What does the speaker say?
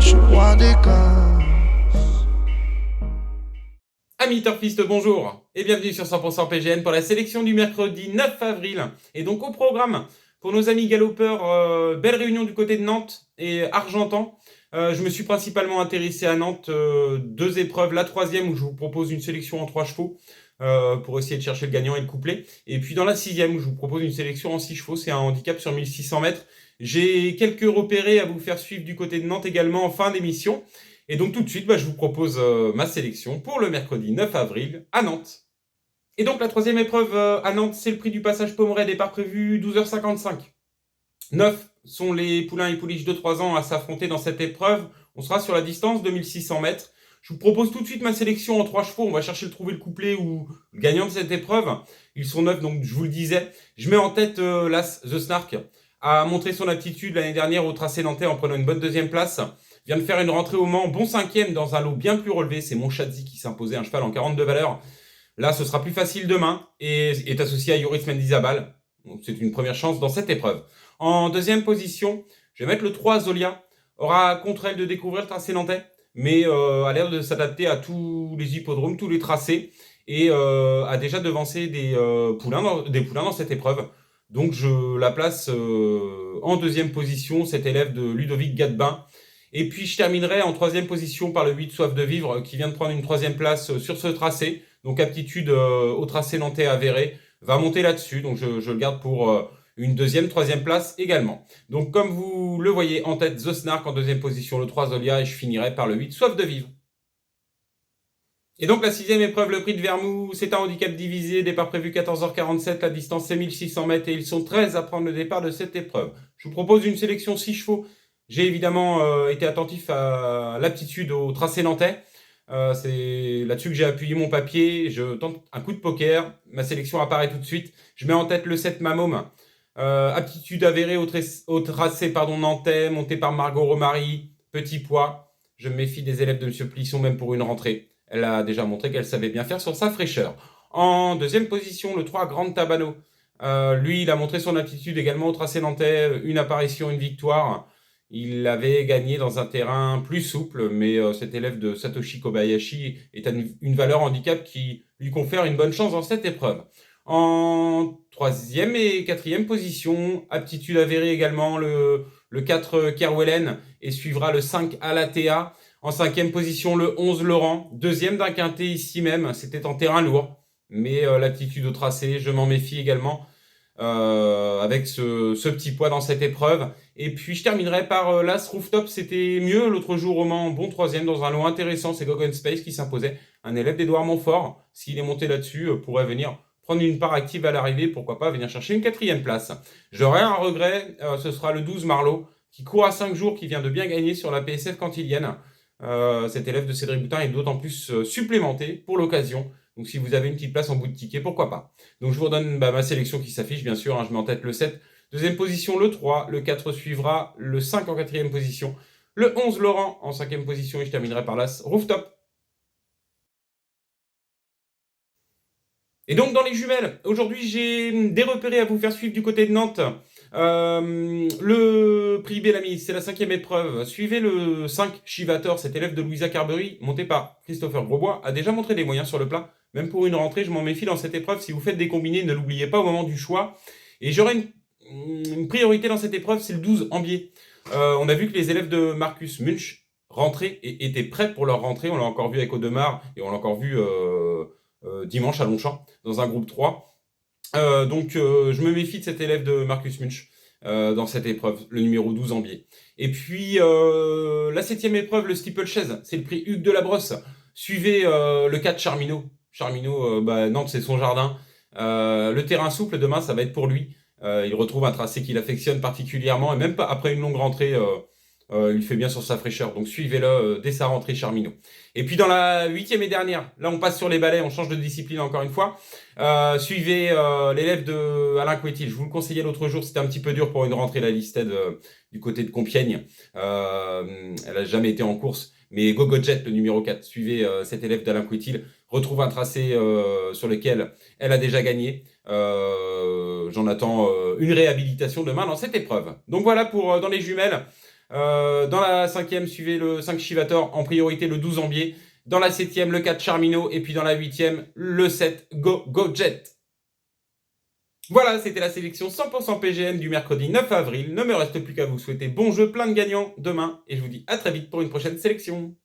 je suis roi des gars. Amis turfistes, bonjour et bienvenue sur 100% PGN pour la sélection du mercredi 9 avril. Et donc au programme, pour nos amis galopeurs, belle réunion du côté de Nantes et Argentan. Je me suis principalement intéressé à Nantes, deux épreuves. La troisième où je vous propose une sélection en 3 chevaux pour essayer de chercher le gagnant et le couplet. Et puis dans la sixième où je vous propose une sélection en 6 chevaux, c'est un handicap sur 1600 mètres. J'ai quelques repérés à vous faire suivre du côté de Nantes également en fin d'émission. Et donc tout de suite, je vous propose ma sélection pour le mercredi 9 avril à Nantes. Et donc la troisième épreuve à Nantes, c'est le prix du passage Pommerais, départ prévu 12h55. 9 sont les poulains et pouliches de 3 ans à s'affronter dans cette épreuve. On sera sur la distance de 1600 mètres. Je vous propose tout de suite ma sélection en 3 chevaux. On va chercher de trouver le couplet ou le gagnant de cette épreuve. Ils sont 9, donc je vous le disais. Je mets en tête l'As The Snark, a montré son aptitude l'année dernière au tracé nantais en prenant une bonne deuxième place. Vient de faire une rentrée au Mans, bon cinquième dans un lot bien plus relevé. C'est Monchadzi qui s'imposait, un cheval en 42 valeurs. Là, ce sera plus facile demain et est associé à Yoris Mendizabal. Donc, c'est une première chance dans cette épreuve. En deuxième position, je vais mettre le 3 Zolia. Aura contre elle de découvrir le tracé nantais, mais a l'air de s'adapter à tous les hippodromes, tous les tracés, et a déjà devancé des poulains dans cette épreuve. Donc je la place en deuxième position, cet élève de Ludovic Gadebin. Et puis je terminerai en troisième position par le 8 Soif de Vivre, qui vient de prendre une troisième place sur ce tracé. Donc aptitude au tracé nantais avéré, va monter là-dessus. Donc je le garde pour une deuxième, troisième place également. Donc comme vous le voyez en tête, The Snark en deuxième position, le 3 Zolia, et je finirai par le 8 Soif de Vivre. Et donc la sixième épreuve, le prix de Vermouth, c'est un handicap divisé, départ prévu 14h47, la distance c'est 1600 mètres et ils sont 13 à prendre le départ de cette épreuve. Je vous propose une sélection 6 chevaux. J'ai évidemment été attentif à l'aptitude au tracé nantais. C'est là-dessus que j'ai appuyé mon papier. Je tente un coup de poker. Ma sélection apparaît tout de suite. Je mets en tête le 7 Mamom. Aptitude avérée au tracé nantais, monté par Margot Romary. Petit poids. Je me méfie des élèves de M. Plisson même pour une rentrée. Elle a déjà montré qu'elle savait bien faire sur sa fraîcheur. En deuxième position, le 3 Grande Tabano. Lui, il a montré son aptitude également au tracé nantais. Une apparition, une victoire. Il avait gagné dans un terrain plus souple, mais cet élève de Satoshi Kobayashi est à une valeur handicap qui lui confère une bonne chance dans cette épreuve. En troisième et quatrième position, aptitude avérée également, le 4 Kerwellen, et suivra le 5 Alatea. En cinquième position, le 11 Laurent, deuxième d'un quintet ici même, c'était en terrain lourd, mais l'aptitude au tracé, je m'en méfie également. Avec ce petit poids dans cette épreuve. Et puis je terminerai par l'As Rooftop, c'était mieux l'autre jour au Mans, bon troisième dans un lot intéressant, c'est Gogan Space qui s'imposait, un élève d'Edouard Montfort, s'il est monté là-dessus, pourrait venir prendre une part active à l'arrivée, pourquoi pas venir chercher une quatrième place. J'aurai un regret, ce sera le 12 Marlowe, qui court à 5 jours, qui vient de bien gagner sur la PSF Cantilienne. Cet élève de Cédric Boutin est d'autant plus supplémenté pour l'occasion. Donc si vous avez une petite place en bout de ticket, pourquoi pas. Donc je vous redonne ma sélection qui s'affiche, bien sûr. Je mets en tête le 7. Deuxième position, le 3. Le 4 suivra. Le 5 en quatrième position. Le 11, Laurent, en cinquième position. Et je terminerai par l'As Rooftop. Et donc dans les jumelles, aujourd'hui j'ai des repérés à vous faire suivre du côté de Nantes. Le prix Bellamy, c'est la cinquième épreuve. Suivez le 5 Chivator, cet élève de Louisa Carberry, monté par Christopher Grosbois, a déjà montré des moyens sur le plat. Même pour une rentrée, je m'en méfie dans cette épreuve. Si vous faites des combinés, ne l'oubliez pas au moment du choix. Et j'aurai une priorité dans cette épreuve, c'est le 12 Ambier. On a vu que les élèves de Marcus Munch rentraient et étaient prêts pour leur rentrée. On l'a encore vu avec Audemars et on l'a encore vu dimanche à Longchamp dans un groupe 3. Donc je me méfie de cet élève de Marcus Munch dans cette épreuve, le numéro 12 Ambier. Et puis la septième épreuve, le steeplechase, c'est le prix Hugues de la Brosse. Suivez le 4 Charminot. Charminot, Nantes c'est son jardin. Le terrain souple demain ça va être pour lui. Il retrouve un tracé qu'il affectionne particulièrement et même pas après une longue rentrée, il fait bien sur sa fraîcheur. Donc suivez-le dès sa rentrée Charminot. Et puis dans la huitième et dernière, là on passe sur les balais, on change de discipline encore une fois. Suivez l'élève de Alain Couetil. Je vous le conseillais l'autre jour, c'était un petit peu dur pour une rentrée la Listed du côté de Compiègne. Elle a jamais été en course. Mais Gogojet, le numéro 4, suivez cet élève d'Alain Couetil, retrouve un tracé sur lequel elle a déjà gagné. J'en attends une réhabilitation demain dans cette épreuve. Donc voilà pour dans les jumelles. Dans la 5e, suivez le 5 Chivator, en priorité le 12 Ambier. Dans la 7e, le 4 Charmino. Et puis dans la 8e, le 7 Go Go Jet. Voilà, c'était la sélection 100% PGN du mercredi 9 avril. Ne me reste plus qu'à vous souhaiter bon jeu, plein de gagnants demain. Et je vous dis à très vite pour une prochaine sélection.